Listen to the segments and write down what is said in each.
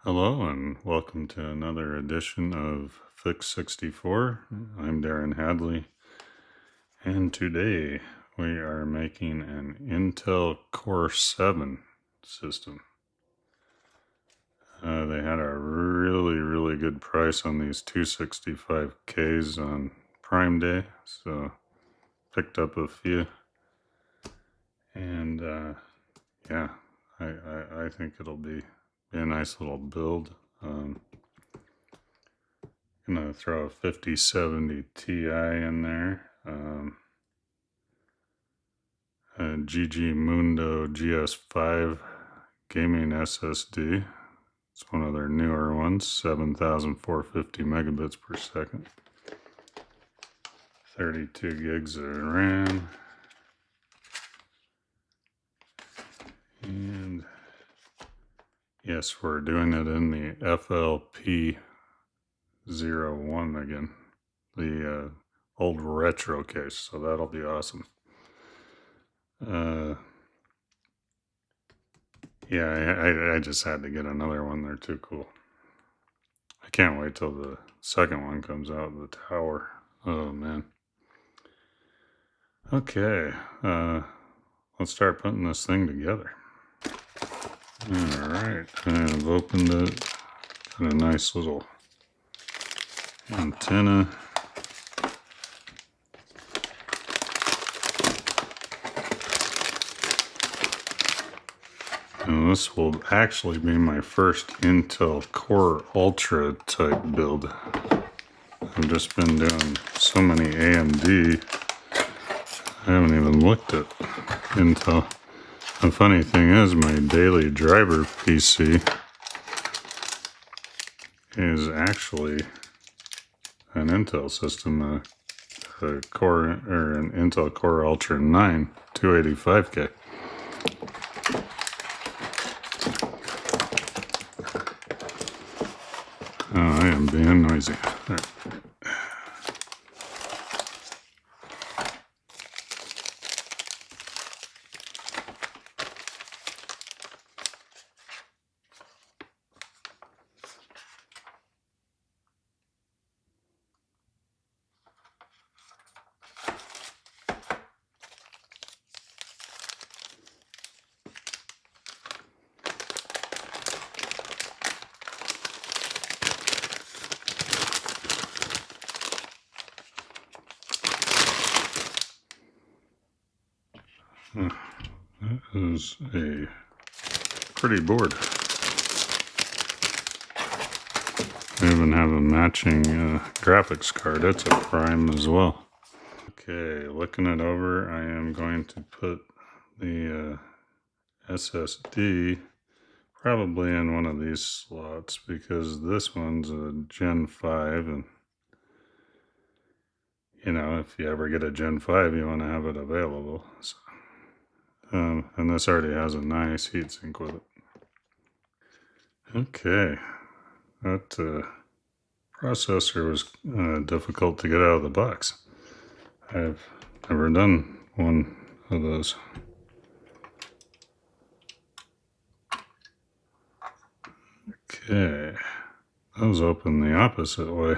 Hello and welcome to another edition of Fix 64. I'm Darren Hadley, and today we are making an Intel Core 7 system. They had a really good price on these 265Ks on Prime Day, so picked up a few, and yeah, I think it'll be a nice little build. Gonna throw a 5070 Ti in there. A GiGiMundo GS5 gaming SSD. It's one of their newer ones, 7,450 megabits per second. 32 gigs of RAM. And yes, we're doing it in the FLP01 again. The old retro case, so that'll be awesome. Yeah, I just had to get another one. They're too cool. I can't wait till the second one comes out, the tower. Oh, man. Okay, let's start putting this thing together. Alright, I've opened it. Got a nice little antenna. And this will actually be my first Intel Core Ultra type build. I've just been doing so many AMD, I haven't even looked at Intel. The funny thing is, my daily driver PC is actually an Intel system, a Core or an Intel Core Ultra 9 285K. Oh, I am being noisy. There. That is a pretty board. I even have a matching graphics card. It's a Prime as well. Okay, looking it over, I am going to put the SSD probably in one of these slots because this one's a Gen 5, and you know, if you ever get a Gen 5, you want to have it available. So, and this already has a nice heatsink with it. Okay, that processor was difficult to get out of the box. I've never done one of those. Okay, those open the opposite way.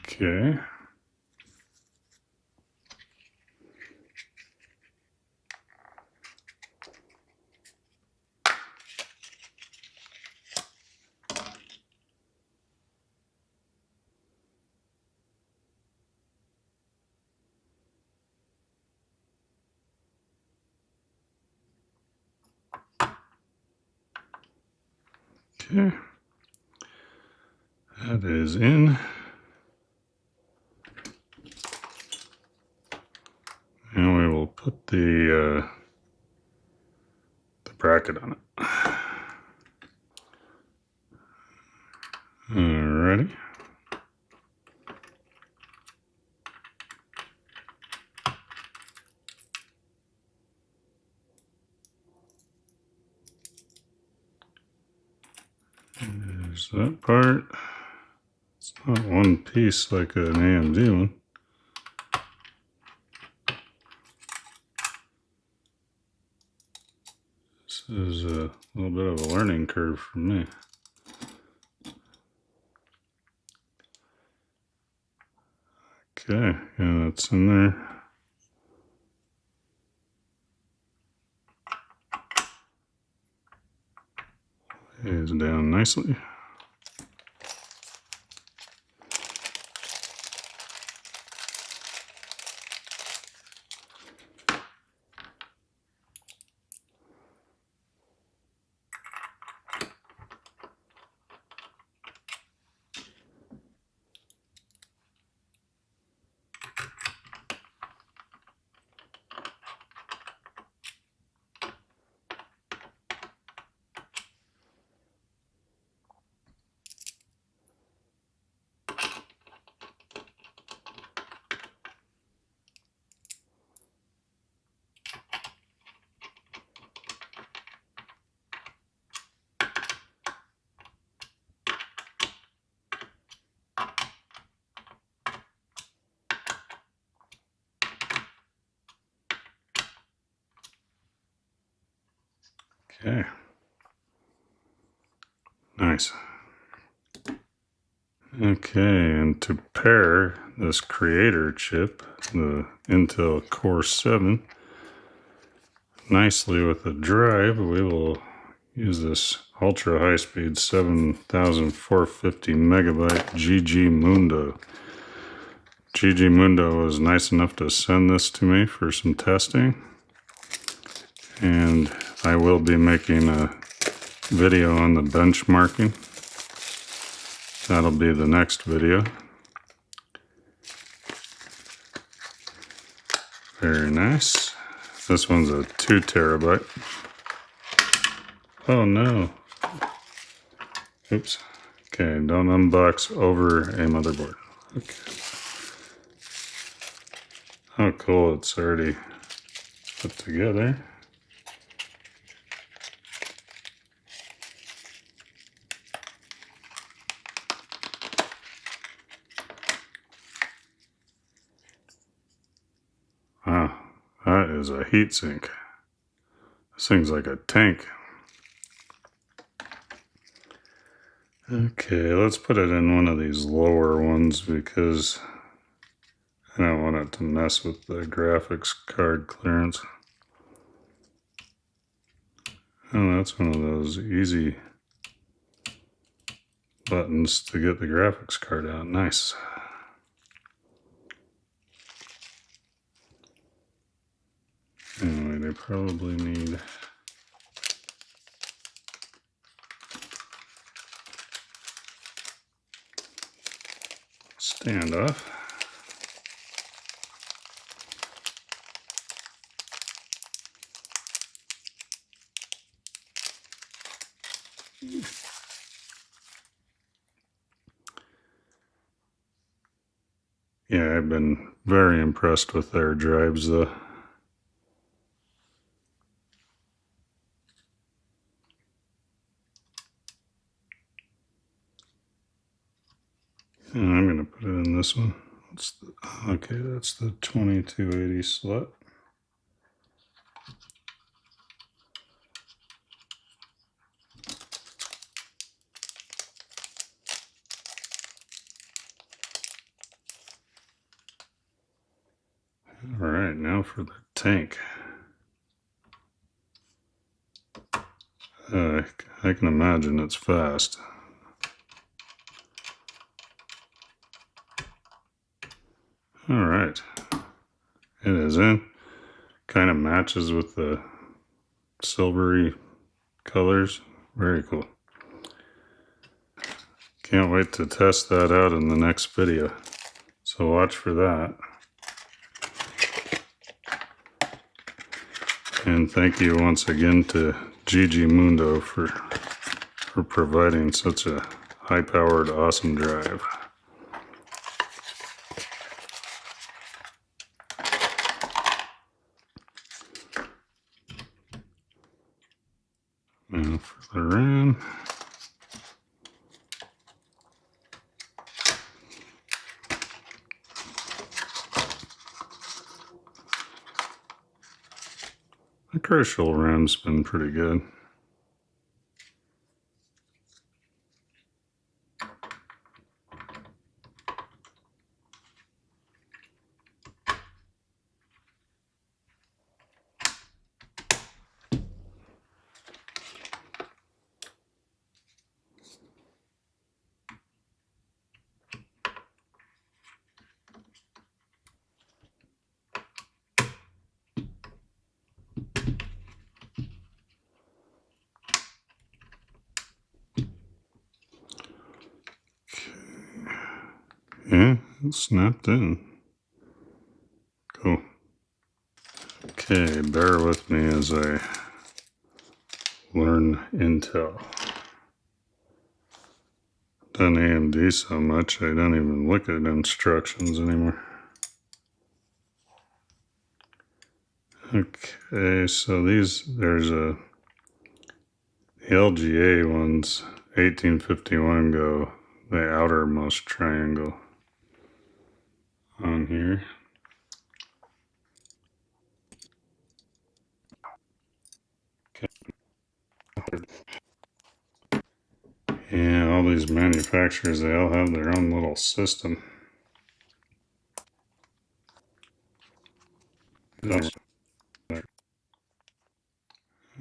Okay. Okay, that is in. And we will put the bracket on it. Alrighty. There's that part. It's not one piece like an AMD one. This is a little bit of a learning curve for me. Okay, yeah, that's in there. Lays down nicely. Okay. Nice. Okay, and to pair this creator chip, the Intel Core 7, nicely with the drive, we will use this ultra high-speed 7450 megabyte GiGiMundo. GiGiMundo was nice enough to send this to me for some testing, and I will be making a video on the benchmarking. That'll be the next video. Very nice. This one's a 2 terabyte. Oh no. Oops. Okay, don't unbox over a motherboard. Okay. Oh cool, it's already put together. Wow, that is a heatsink. This thing's like a tank. Okay, let's put it in one of these lower ones because I don't want it to mess with the graphics card clearance. Oh, that's one of those easy buttons to get the graphics card out. Nice. Anyway, they probably need standoff. Yeah, I've been very impressed with their drives though. And I'm going to put it in this one. Okay, that's the 2280 slot. All right, now for the tank. I can imagine it's fast. All right, it is in. Kind of matches with the silvery colors. Very cool. Can't wait to test that out in the next video. So watch for that. And thank you once again to GiGiMundo for providing such a high-powered, awesome drive. Now for the RAM. The Crucial RAM's been pretty good. It snapped in. Cool. Okay, bear with me as I learn Intel. Done AMD so much I don't even look at instructions anymore. Okay, so there's the LGA ones, 1851 go the outermost triangle on here. Yeah, all these manufacturers, they all have their own little system.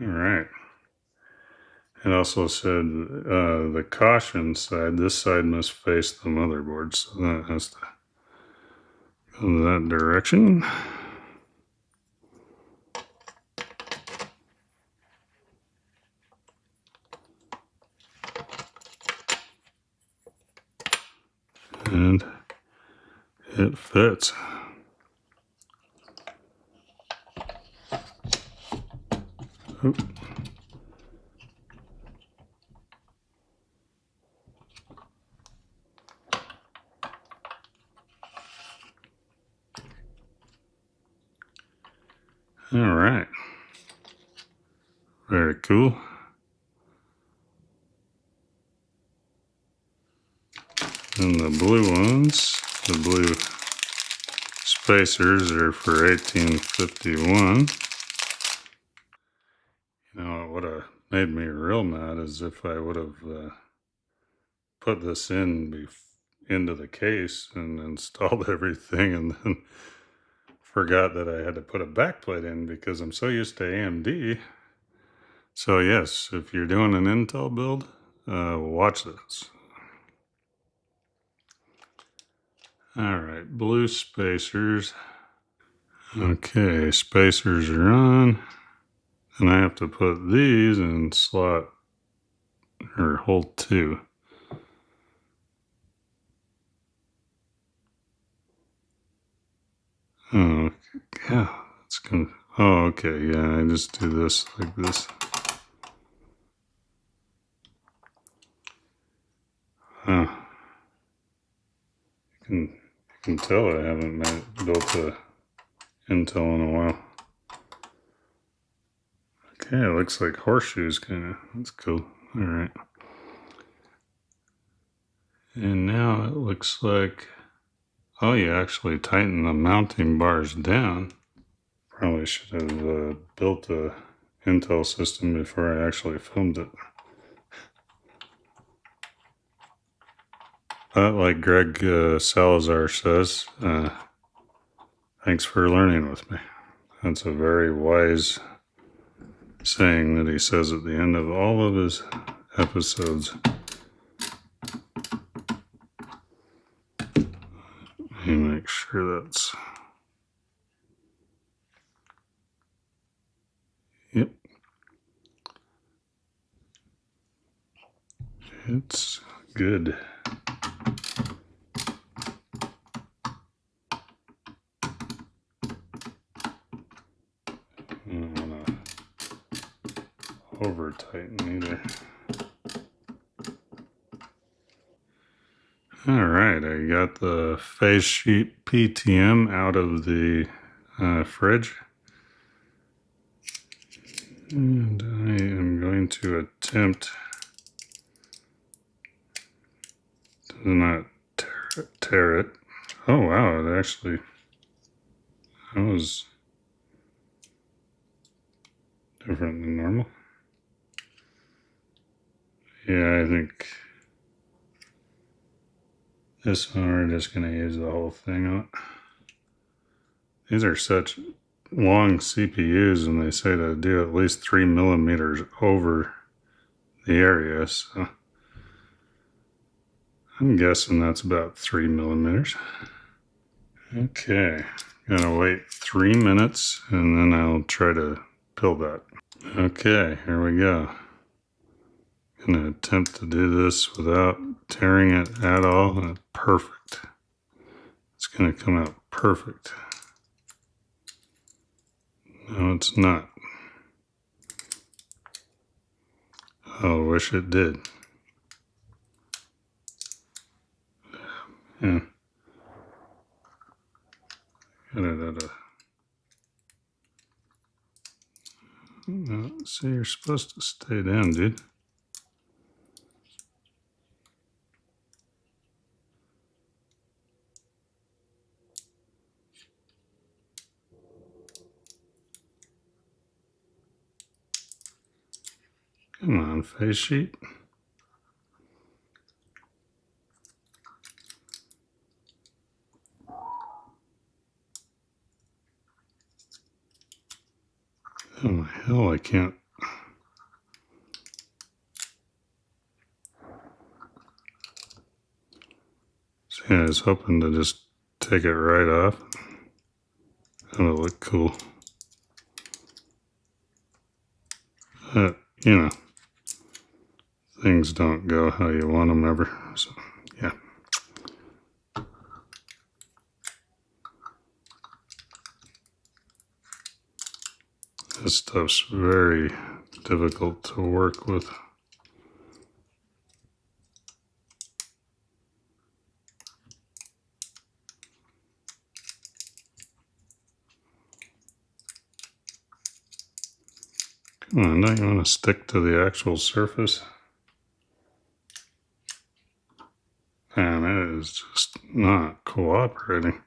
Alright. It also said the caution side, this side must face the motherboard, so that has to go that direction. And it fits. Oop. All right. Very cool. And the blue ones, the blue spacers are for 1851. You know, what would have made me real mad is if I would have put this into the case and installed everything and then forgot that I had to put a backplate in because I'm so used to AMD. So yes, if you're doing an Intel build, watch this. All right, blue spacers. Okay, spacers are on. And I have to put these in slot or hole 2. Oh, yeah, that's gonna. Oh, okay, yeah, I just do this like this. Huh. You can tell I haven't built a Intel in a while. Okay, it looks like horseshoes kind of. That's cool. All right. And now it looks like, oh, you actually tighten the mounting bars down. Probably should have built a Intel system before I actually filmed it. But like Greg Salazar says, thanks for learning with me. That's a very wise saying that he says at the end of all of his episodes. Let me make sure that's... Yep. It's good. I don't want to over tighten either. All right, I got the phase sheet PTM out of the fridge. And I am going to attempt to not tear it. Oh wow, it actually, that was different than normal. Yeah, I think this one we're just going to use the whole thing on. These are such long CPUs, and they say to do at least 3 millimeters over the area, so I'm guessing that's about 3 millimeters. Okay, gonna wait 3 minutes and then I'll try to pill that. Okay, here we go. Gonna attempt to do this without tearing it at all. Perfect. it's going to come out perfect. No, it's not. I wish it did. Yeah. See, you're supposed to stay down, dude. Come on, face sheet. Oh my hell, I can't. See, I was hoping to just take it right off. That'll look cool. You know, things don't go how you want them ever. So, yeah. This stuff's very difficult to work with. Come on, don't you want to stick to the actual surface? Man, it is just not cooperating.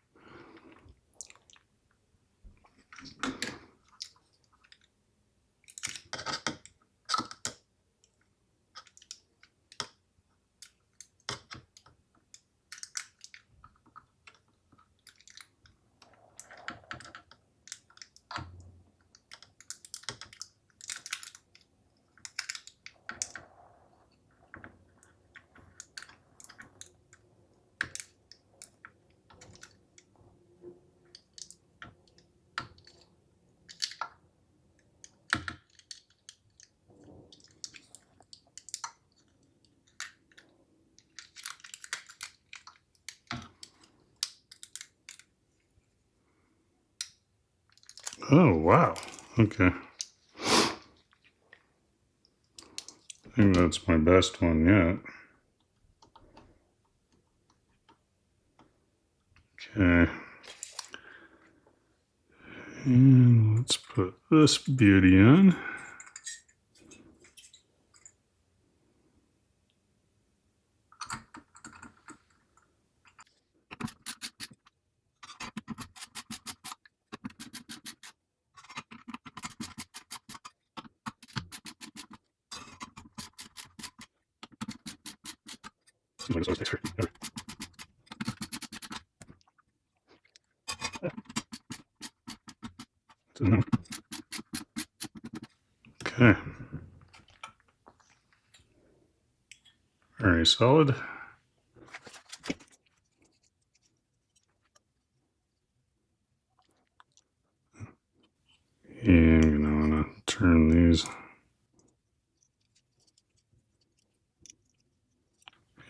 Oh, wow. Okay. I think that's my best one yet. Okay. And let's put this beauty on. Okay. Very solid. And I'm going to want to turn these.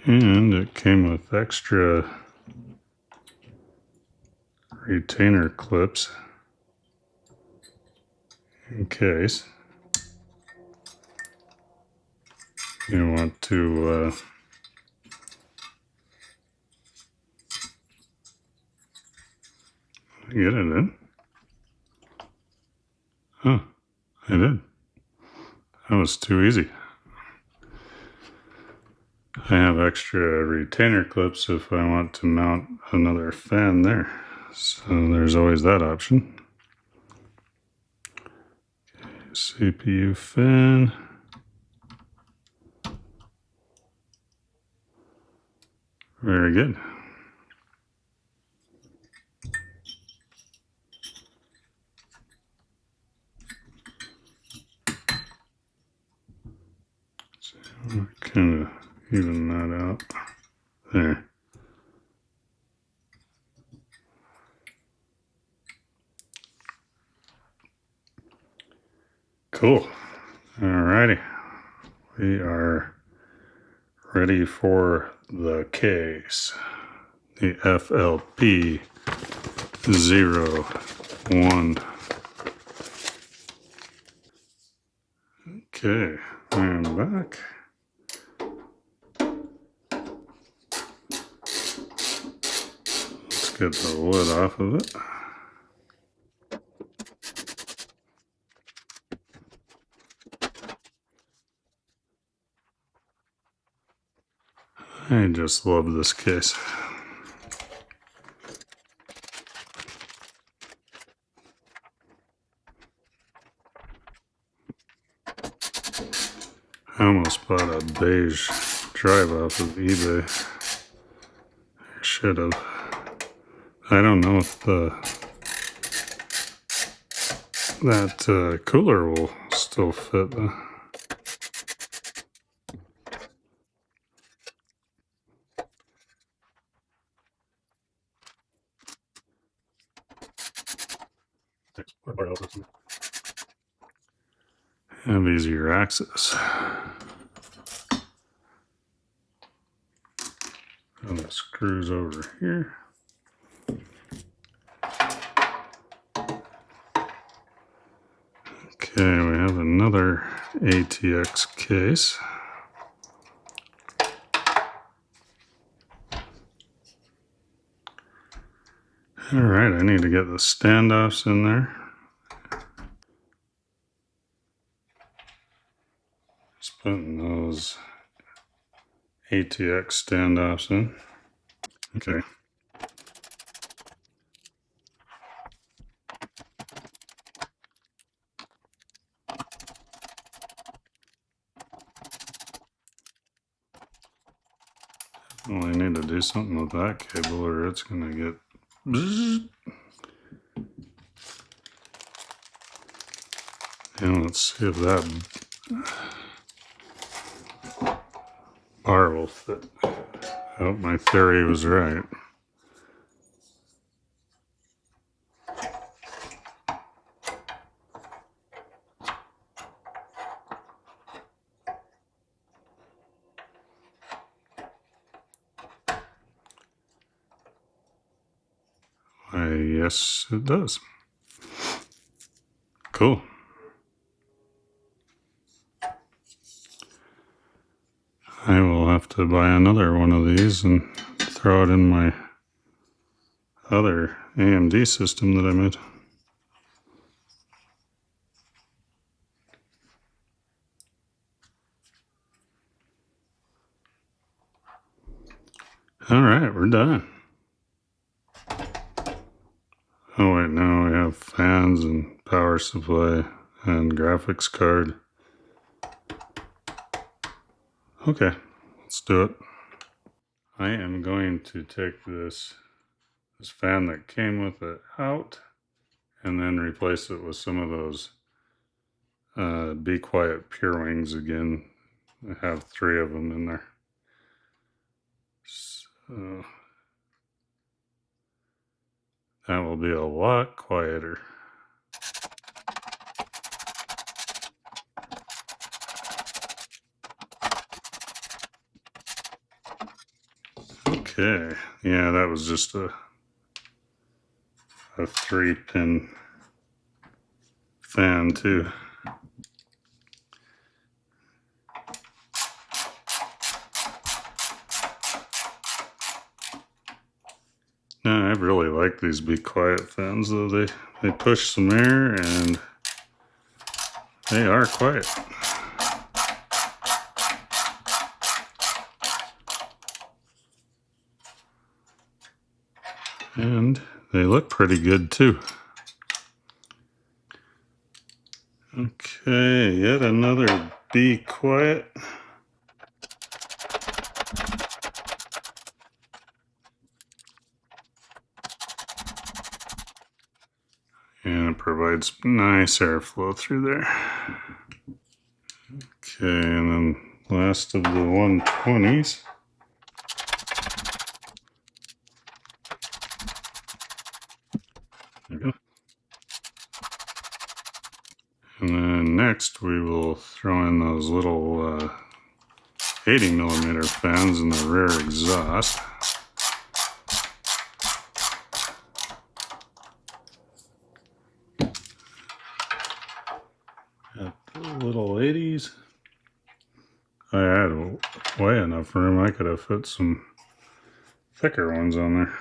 And it came with extra retainer clips in case you want to get it in. Oh, I did. That was too easy. I have extra retainer clips if I want to mount another fan there. So there's always that option. Okay, CPU fan. Very good. So kind of even that out there. Cool. Alrighty. We are ready for the case. the FLP01. Okay, I'm back. Let's get the lid off of it. I just love this case. I almost bought a beige drive off of eBay. I should have. I don't know if that cooler will still fit though. Have easier access. And the screws over here. Okay, we have another ATX case. All right, I need to get the standoffs in there. Just putting those ATX standoffs in. Okay. Well, I need to do something with that cable or it's going to get bzzz. And let's see if that bar will fit. I hope my theory was right. Yes, it does. Cool. I will have to buy another one of these and throw it in my other AMD system that I made. All right, we're done. Oh wait, now we have fans and power supply and graphics card. Okay, let's do it. I am going to take this fan that came with it out and then replace it with some of those Be Quiet Purewings again. I have 3 of them in there. So that will be a lot quieter. Okay, yeah, that was just a 3-pin fan too. Yeah, I really like these Be Quiet fans though. They push some air and they are quiet. And they look pretty good too. Okay, yet another Be Quiet. And it provides nice airflow through there. Okay, and then last of the 120s. There we go. And then next we will throw in those little 80mm fans in the rear exhaust. way enough room. I could have fit some thicker ones on there.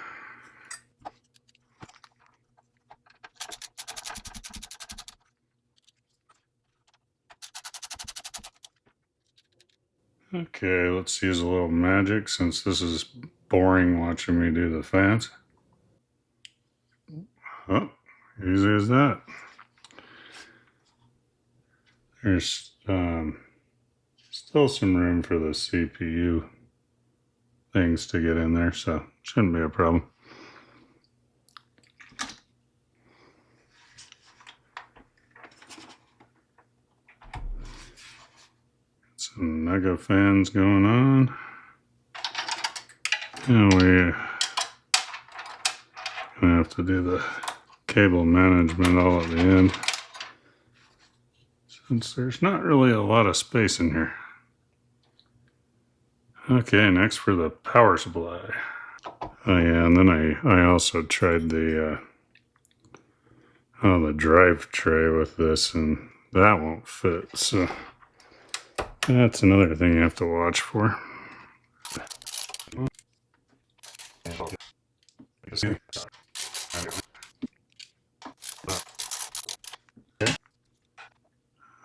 Okay, let's use a little magic since this is boring watching me do the fans. Oh, easy as that. There's still some room for the CPU things to get in there, so shouldn't be a problem. Some mega fans going on. And we're gonna have to do the cable management all at the end, since there's not really a lot of space in here. Okay, next for the power supply. Oh yeah, and then I also tried the drive tray with this, and that won't fit, so that's another thing you have to watch for.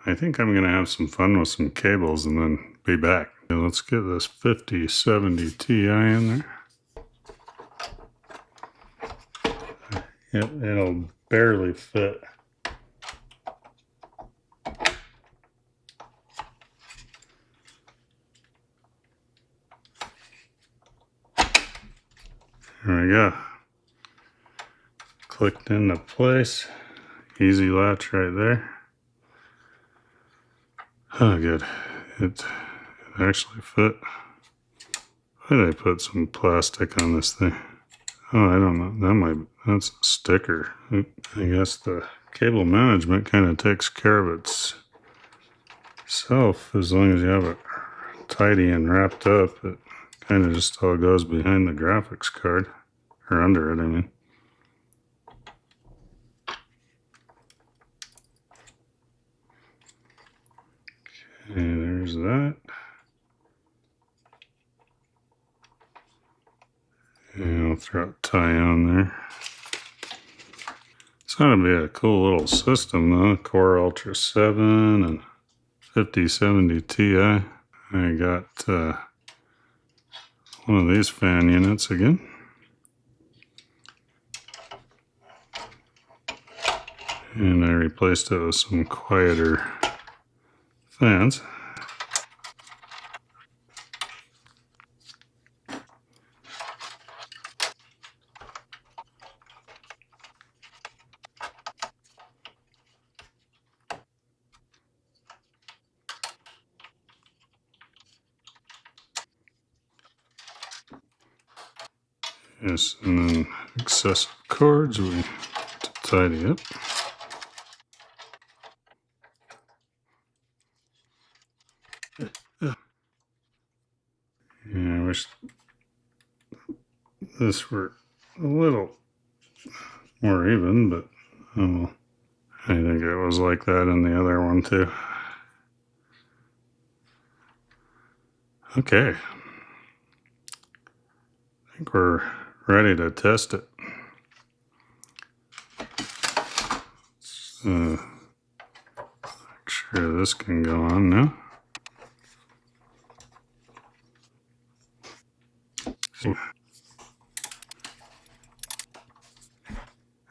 I think I'm going to have some fun with some cables and then be back. Let's get this 5070 Ti in there. It'll barely fit. There we go. Clicked into place. Easy latch right there. Oh, good. It actually fit. Why did I put some plastic on this thing? Oh, I don't know. That's a sticker. I guess the cable management kind of takes care of itself as long as you have it tidy and wrapped up. It kind of just all goes behind the graphics card, or under it, I mean. Okay, there's that. And I'll throw a tie on there. It's going to be a cool little system though. Core Ultra 7 and 5070 Ti. I got one of these fan units again. And I replaced it with some quieter fans. Yes, and then excessive cords we have to tidy up. Yeah, I wish this were a little more even, but oh, I think it was like that in the other one too. Okay. I think we're ready to test it. Make sure this can go on now.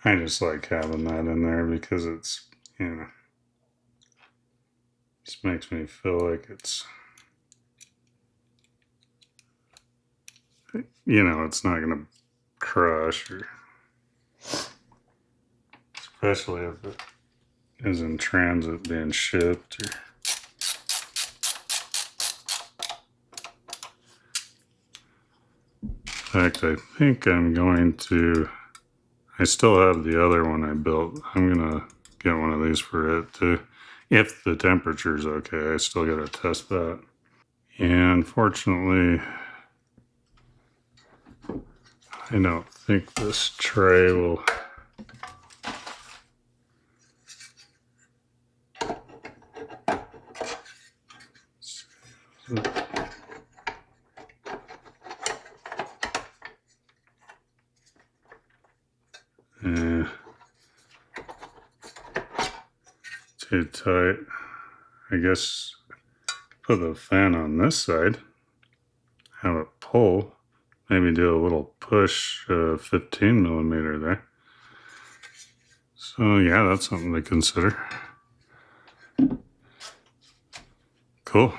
I just like having that in there because it's, you know, just makes me feel like it's, you know, it's not going to crush, or especially if it is in transit being shipped. Or in fact, I think I'm going to, I still have the other one I built. I'm going to get one of these for it too. If the temperature's okay, I still got to test that. And fortunately, I don't think this tray will Too tight. I guess put the fan on this side, have it pull, maybe do a little push 15 millimeter there. So yeah, that's something to consider. Cool.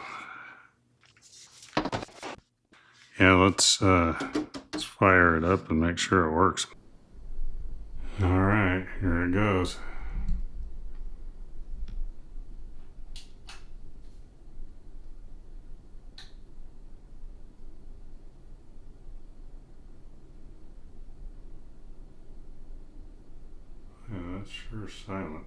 Yeah, let's fire it up and make sure it works. All right, here it goes. Yeah, that's sure silent.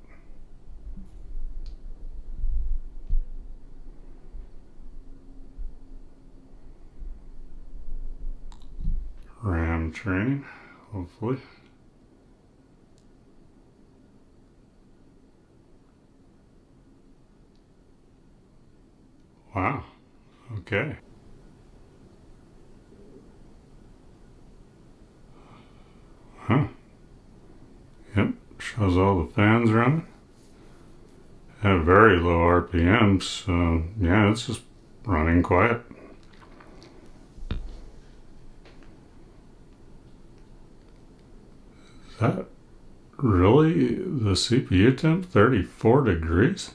RAM training, hopefully. Wow, okay. Huh. Yep, shows all the fans running. Have very low RPMs, so yeah, it's just running quiet. Is that really the CPU temp? 34 degrees?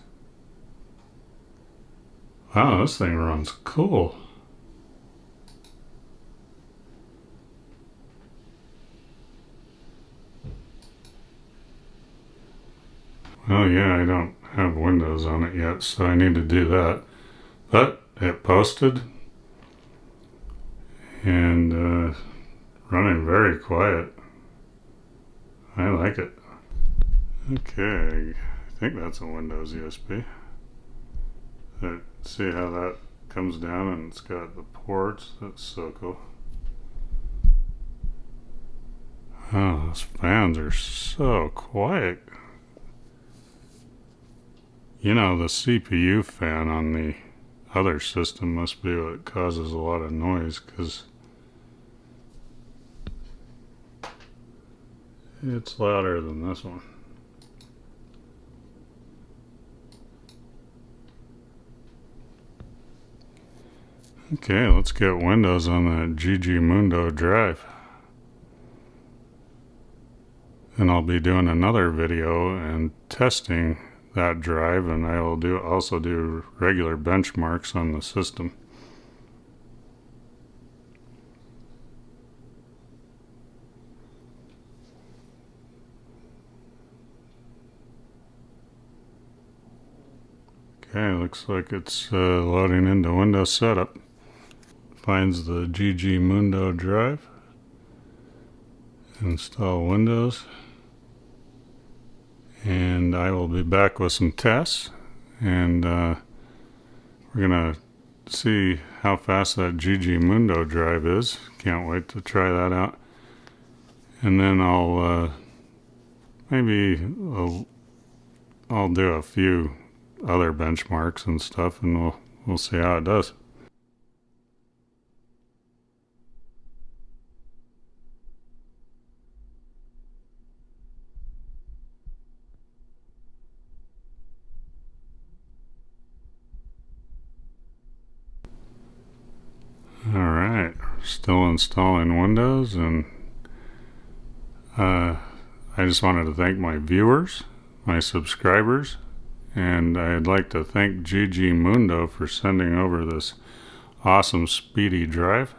Wow, this thing runs cool. Oh yeah, I don't have Windows on it yet, so I need to do that. But it posted and running very quiet. I like it. Okay, I think that's a Windows USB. See how that comes down and it's got the ports. That's so cool. Oh, those fans are so quiet. You know, the CPU fan on the other system must be what causes a lot of noise, because it's louder than this one. Okay, let's get Windows on that GiGiMundo drive. And I'll be doing another video and testing that drive, and I will also do regular benchmarks on the system. Okay, looks like it's loading into Windows Setup. Finds the GiGiMundo drive. Install Windows. And I will be back with some tests. And we're going to see how fast that GiGiMundo drive is. Can't wait to try that out. And then I'll I'll do a few other benchmarks and stuff, and we'll see how it does. Alright, still installing Windows, and I just wanted to thank my viewers, my subscribers, and I'd like to thank GiGiMundo for sending over this awesome speedy drive.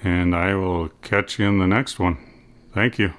And I will catch you in the next one. Thank you.